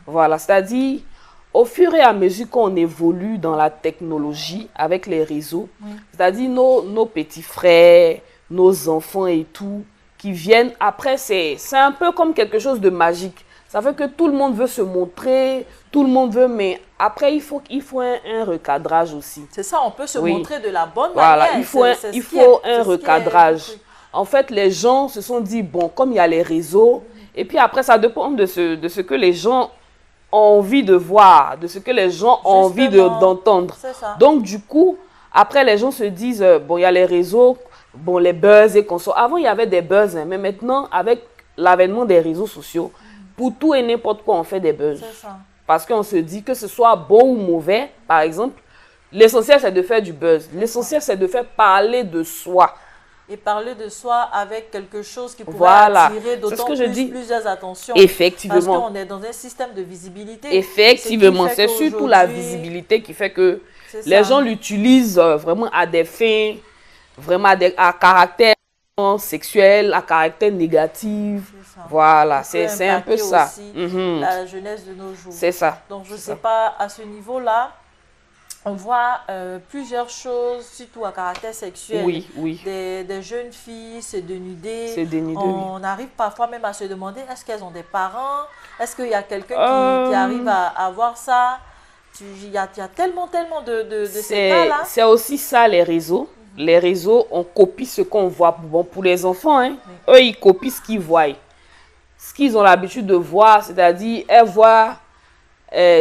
Voilà, c'est-à-dire, au fur et à mesure qu'on évolue dans la technologie avec les réseaux, c'est-à-dire nos petits frères, nos enfants et tout, qui viennent, après, c'est un peu comme quelque chose de magique. Ça fait que tout le monde veut se montrer, tout le monde veut, mais après, il faut un recadrage aussi. C'est ça, on peut se montrer de la bonne voilà, manière. Il faut un recadrage. En fait, les gens se sont dit, bon, comme il y a les réseaux, et puis après, ça dépend de ce que les gens ont envie de voir, de ce que les gens ont envie d'entendre. Donc, du coup, après, les gens se disent, bon, il y a les réseaux, bon, les buzz et consorts. Avant, il y avait des buzz, hein, mais maintenant, avec l'avènement des réseaux sociaux, pour tout et n'importe quoi, on fait des buzz. Parce qu'on se dit que ce soit bon ou mauvais, par exemple, l'essentiel, c'est de faire du buzz. L'essentiel, c'est de faire parler de soi. Et parler de soi avec quelque chose qui pourrait attirer d'autant plusieurs attentions. Effectivement. Parce qu'on est dans un système de visibilité. Effectivement, c'est surtout la visibilité qui fait que les gens l'utilisent vraiment à des fins, vraiment à caractère sexuel, à caractère négatif. Voilà, c'est un peu ça. La jeunesse de nos jours. C'est ça. Donc, je ne sais pas, à ce niveau-là, on voit plusieurs choses, surtout à caractère sexuel. Oui. Des jeunes filles se dénuder. On arrive parfois même à se demander, est-ce qu'elles ont des parents? Est-ce qu'il y a quelqu'un qui arrive à voir ça? Il y a tellement de ces cas-là. C'est aussi ça, les réseaux. Les réseaux, on copie ce qu'on voit. Bon, pour les enfants, hein, eux, ils copient ce qu'ils voient. Ce qu'ils ont l'habitude de voir, c'est-à-dire, elles voient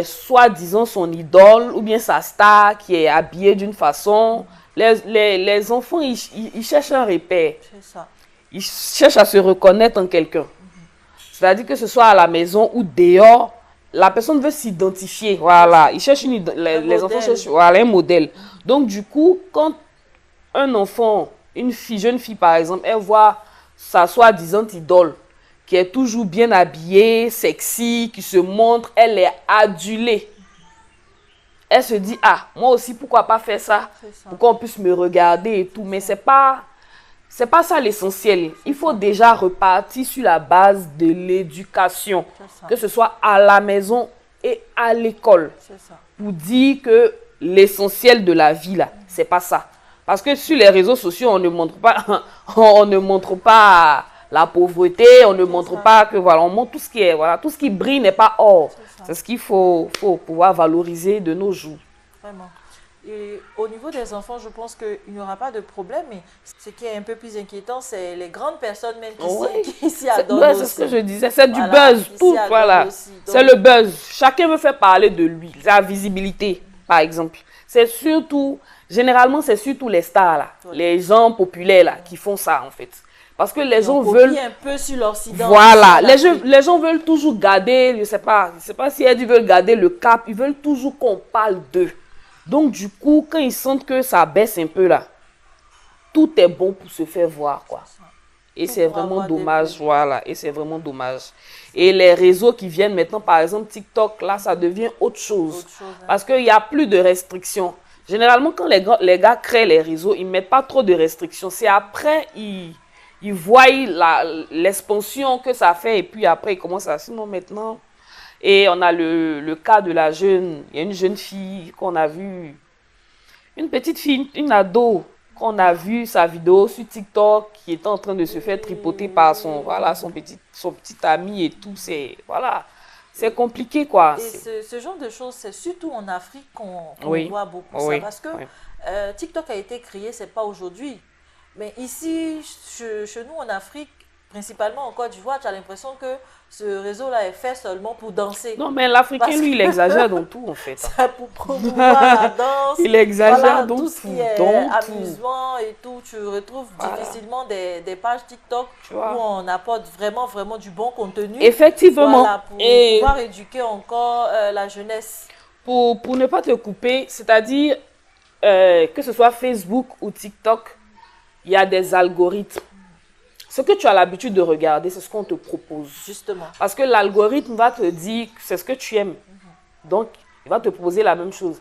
soi-disant son idole ou bien sa star qui est habillée d'une façon. Les enfants, ils cherchent un repère. Ils cherchent à se reconnaître en quelqu'un. C'est-à-dire que ce soit à la maison ou dehors, la personne veut s'identifier. Voilà, ils cherchent les enfants cherchent un modèle. Donc, du coup, quand un enfant, jeune fille par exemple, elle voit sa soi-disant idole, qui est toujours bien habillée, sexy, qui se montre, elle est adulée. Elle se dit, ah, moi aussi, pourquoi pas faire ça? Pour qu'on puisse me regarder et tout. Mais c'est pas ça l'essentiel. Il faut déjà repartir sur la base de l'éducation, que ce soit à la maison et à l'école. Pour dire que l'essentiel de la vie, là, c'est pas ça. Parce que sur les réseaux sociaux, on ne montre pas la pauvreté, on ne montre pas que voilà, on montre tout ce qui est tout ce qui brille n'est pas or. C'est ce qu'il faut pouvoir valoriser de nos jours. Vraiment. Et au niveau des enfants, je pense qu'il n'y aura pas de problème, mais ce qui est un peu plus inquiétant, c'est les grandes personnes même qui s'y adonnent aussi. C'est ce que je disais, c'est du buzz, tout, voilà. C'est le buzz. Chacun veut faire parler de lui, la visibilité, par exemple. C'est surtout, généralement, c'est surtout les stars, là, les gens populaires, là, qui font ça, en fait. Parce que les gens veulent un peu sur l'Occident. Voilà, les gens veulent toujours garder, je sais pas si ils veulent garder le cap, ils veulent toujours qu'on parle d'eux. Donc du coup, quand ils sentent que ça baisse un peu là, tout est bon pour se faire voir quoi. Et c'est vraiment dommage, voilà, et c'est vraiment dommage. Et les réseaux qui viennent maintenant, par exemple TikTok, là, ça devient autre chose. Parce qu'il n'y a plus de restrictions. Généralement, quand les gars créent les réseaux, ils ne mettent pas trop de restrictions. C'est après, ils voient l'expansion que ça fait et puis après, ils commencent à... Sinon, maintenant... Et on a le cas de il y a une jeune fille qu'on a vue, une petite fille, une ado, qu'on a vu sa vidéo sur TikTok qui était en train de se faire tripoter par son petit ami et tout. C'est compliqué quoi. Et ce genre de choses, c'est surtout en Afrique qu'on voit beaucoup ça. Parce que TikTok a été créé, c'est pas aujourd'hui. Mais ici, chez nous en Afrique, principalement en Côte d'Ivoire, tu as l'impression que ce réseau-là est fait seulement pour danser. Non, mais l'Africain, lui, il exagère dans tout, en fait. C'est pour promouvoir la danse. Il exagère dans tout. Tout ce qui est amusement et tout. Tu retrouves difficilement des pages TikTok où on apporte vraiment, vraiment du bon contenu. Effectivement. Voilà, pour pouvoir éduquer encore la jeunesse. Pour ne pas te couper, c'est-à-dire que ce soit Facebook ou TikTok, il y a des algorithmes. Ce que tu as l'habitude de regarder, c'est ce qu'on te propose. Justement. Parce que l'algorithme va te dire que c'est ce que tu aimes. Donc, il va te proposer la même chose.